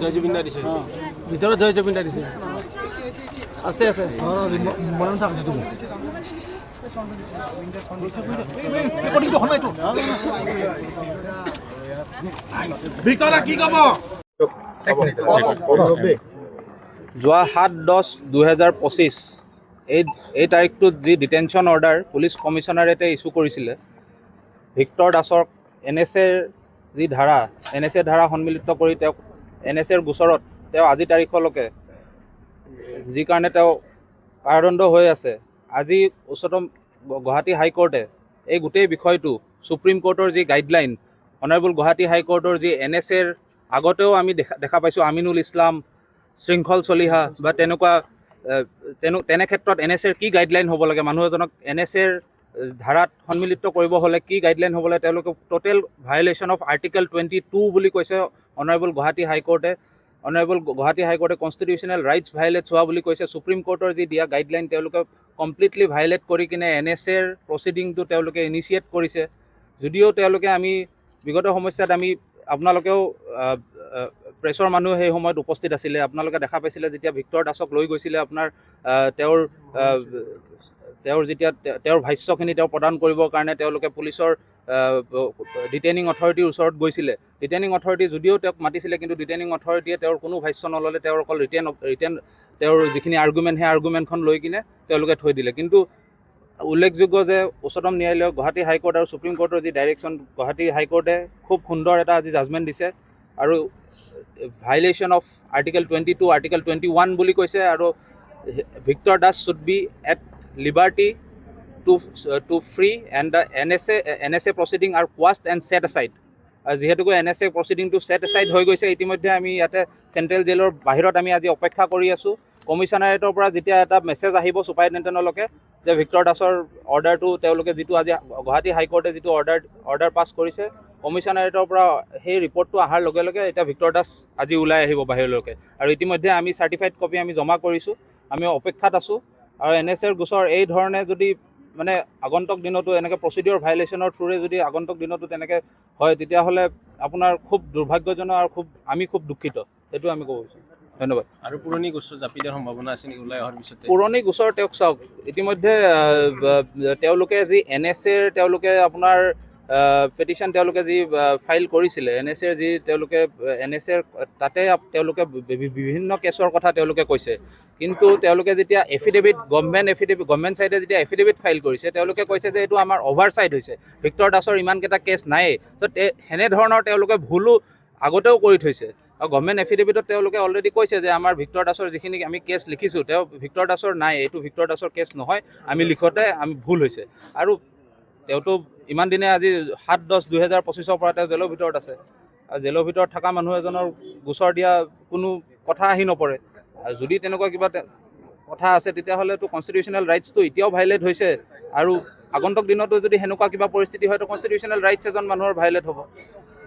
জয়জুবিন্দা দিছে ভিতৰত জয়জুবিন্দা দিছে আছে আছে মনত থাকিছে তুমি ভিতৰত কি ক'ব যোৱা 7-10-2025 এই তাৰিখটোত যি ডিটেনশ্যন অৰ্ডাৰ পুলিচ কমিশ্যনাৰেটে ইছ্যু কৰিছিলে ভিক্টৰ দাসৰ NSAৰ যি ধাৰা NSA ধাৰা সন্মিলিত কৰি তেওঁক NSAৰ গোচৰত তেওঁ আজি তাৰিখলৈকে যি কাৰণে তেওঁ কাৰাদণ্ড হৈ আছে আজি উচ্চতম গুৱাহাটী হাইকোৰ্টে এই গোটেই বিষয়টো সুপ্ৰিম কোৰ্টৰ যি গাইডলাইন অনাৰেবল গুৱাহাটী হাইকোৰ্টৰ যি NSAৰ আগতেও আমি দেখা পাইছোঁ আমিনুল ইছলাম শৃংখল চলিহা বা তেনে ক্ষেত্ৰত NSAৰ কি গাইডলাইন হ'ব লাগে মানুহ এজনক NSAৰ ধাৰাত সন্মিলিত কৰিব হ'লে কি গাইডলাইন হ'ব লাগে তেওঁলোকে টোটেল ভায়োলেশ্যন অফ আৰ্টিকেল 22 বুলি কৈছে অনাৰেবল গুৱাহাটী হাইকোৰ্টে কনষ্টিটিউশ্যনেল ৰাইটছ ভায়োলেট হোৱা বুলি কৈছে সুপ্ৰিম কোৰ্টৰ যি দিয়া গাইডলাইন তেওঁলোকে কমপ্লিটলি ভায়োলেট কৰি কিনে NSAৰ প্ৰচিডিংটো তেওঁলোকে ইনিচিয়েট কৰিছে যদিও তেওঁলোকে আমি বিগত সমস্যাত আমি আপোনালোকেও প্ৰেছৰ মানুহ সেই সময়ত উপস্থিত আছিলে আপোনালোকে দেখা পাইছিলে যেতিয়া ভিক্টৰ দাসক লৈ গৈছিলে আপোনাৰ তেওঁৰ ভাষ্যখিনি তেওঁ প্ৰদান কৰিবৰ কাৰণে তেওঁলোকে পুলিচৰ ডিটেইনিং অথৰিটিৰ ওচৰত গৈছিলে ডিটেইনিং অথৰিটি যদিও তেওঁক মাতিছিলে কিন্তু ডিটেইনিং অথৰিটিয়ে তেওঁৰ কোনো ভাষ্য নল'লে তেওঁৰ অকল ৰিটেন তেওঁৰ যিখিনি আৰ্গুমেণ্ট সেই আৰ্গুমেণ্টখন লৈ কিনে তেওঁলোকে থৈ দিলে কিন্তু উল্লেখযোগ্য যে উচ্চতম ন্যায়ালয় গুৱাহাটী হাইকোৰ্ট আৰু সুপ্ৰিম কোৰ্টৰ যি ডাইৰেকশ্যন গুৱাহাটী হাইকোৰ্টে খুব সুন্দৰ এটা আজি জাজমেণ্ট দিছে আৰু ভায়োলেশ্যন অফ আৰ্টিকেল 22 আৰ্টিকেল 21 বুলি কৈছে আৰু Victor Das should be at liberty to free and the NSA proceeding are quashed and set aside যিহেতুকৈ NSA প্ৰচিডিংটো ছেট এছাইড হৈ গৈছে ইতিমধ্যে আমি ইয়াতে চেণ্ট্ৰেল জেলৰ বাহিৰত আমি আজি অপেক্ষা কৰি আছোঁ কমিশ্যনাৰেটৰ পৰা যেতিয়া এটা মেছেজ আহিব ছুপাৰিণ্টেণ্ডেণ্টলৈকে যে ভিক্টৰ দাসৰ অৰ্ডাৰটো তেওঁলোকে যিটো আজি গুৱাহাটী হাইকোৰ্টে যিটো অৰ্ডাৰ পাছ কৰিছে কমিশ্যনাৰেটৰ পৰা সেই ৰিপৰ্টটো অহাৰ লগে লগে এতিয়া ভিক্টৰ দাস আজি ওলাই আহিব বাহিৰলৈকে আৰু ইতিমধ্যে আমি চাৰ্টিফাইড কপি আমি জমা কৰিছোঁ আমি অপেক্ষাত আছোঁ আৰু NSAৰ গোচৰ এই ধৰণে যদি মানে আগন্তুক দিনতো এনেকৈ প্ৰচিডিঅ'ৰ ভায়োলেশ্যনৰ থ্ৰুৰে যদি আগন্তুক দিনতো তেনেকৈ হয় তেতিয়াহ'লে আপোনাৰ খুব দুৰ্ভাগ্যজনক আৰু আমি খুব দুখিত সেইটো আমি ক'ব বিচাৰোঁ ধন্যবাদ আৰু পুৰণি গোচৰ জাপি দিয়াৰ সম্ভাৱনা আছে নেকি ওলাই অহাৰ পিছতে পুৰণি গোচৰ তেওঁক চাওক ইতিমধ্যে তেওঁলোকে যি NSAৰ তেওঁলোকে আপোনাৰ পেটিশ্যন তেওঁলোকে যি ফাইল কৰিছিলে NSAৰ যি তেওঁলোকে NSAৰ তাতে তেওঁলোকে বিভিন্ন কেছৰ কথা তেওঁলোকে কৈছে কিন্তু তেওঁলোকে যেতিয়া গভৰ্ণমেণ্ট ছাইডে যেতিয়া এফিডেভিট ফাইল কৰিছে তেওঁলোকে কৈছে যে এইটো আমাৰ অভাৰচাইট হৈছে ভিক্টৰ দাসৰ ইমানকেইটা কেছ নায়েই তো সেনেধৰণৰ তেওঁলোকে ভুলো আগতেও কৰি থৈছে আৰু গভৰ্ণমেণ্ট এফিডেভিটত তেওঁলোকে অলৰেডি কৈছে যে আমাৰ ভিক্টৰ দাসৰ যিখিনি আমি কেছ লিখিছোঁ তেওঁ ভিক্টৰ দাসৰ নাই এইটো ভিক্টৰ দাসৰ কেছ নহয় আমি লিখোঁতে আমি ভুল হৈছে আৰু তেওঁতো ইমান দিনে আজি 7-10-2025 পৰা তেওঁ জেলৰ ভিতৰত আছে আৰু জেলৰ ভিতৰত থকা মানুহ এজনৰ গোচৰ দিয়া কোনো কথা আহি নপৰে আৰু যদি তেনেকুৱা কিবা কথা আছে তেতিয়াহ'লেতো কনষ্টিটিউশ্যনেল ৰাইটছটো এতিয়াও ভায়োলেট হৈছে আৰু আগন্তুক দিনতো যদি সেনেকুৱা কিবা পৰিস্থিতি হয় তো কনষ্টিটিউশ্যনেল ৰাইটছ এজন মানুহৰ ভায়োলেট হ'ব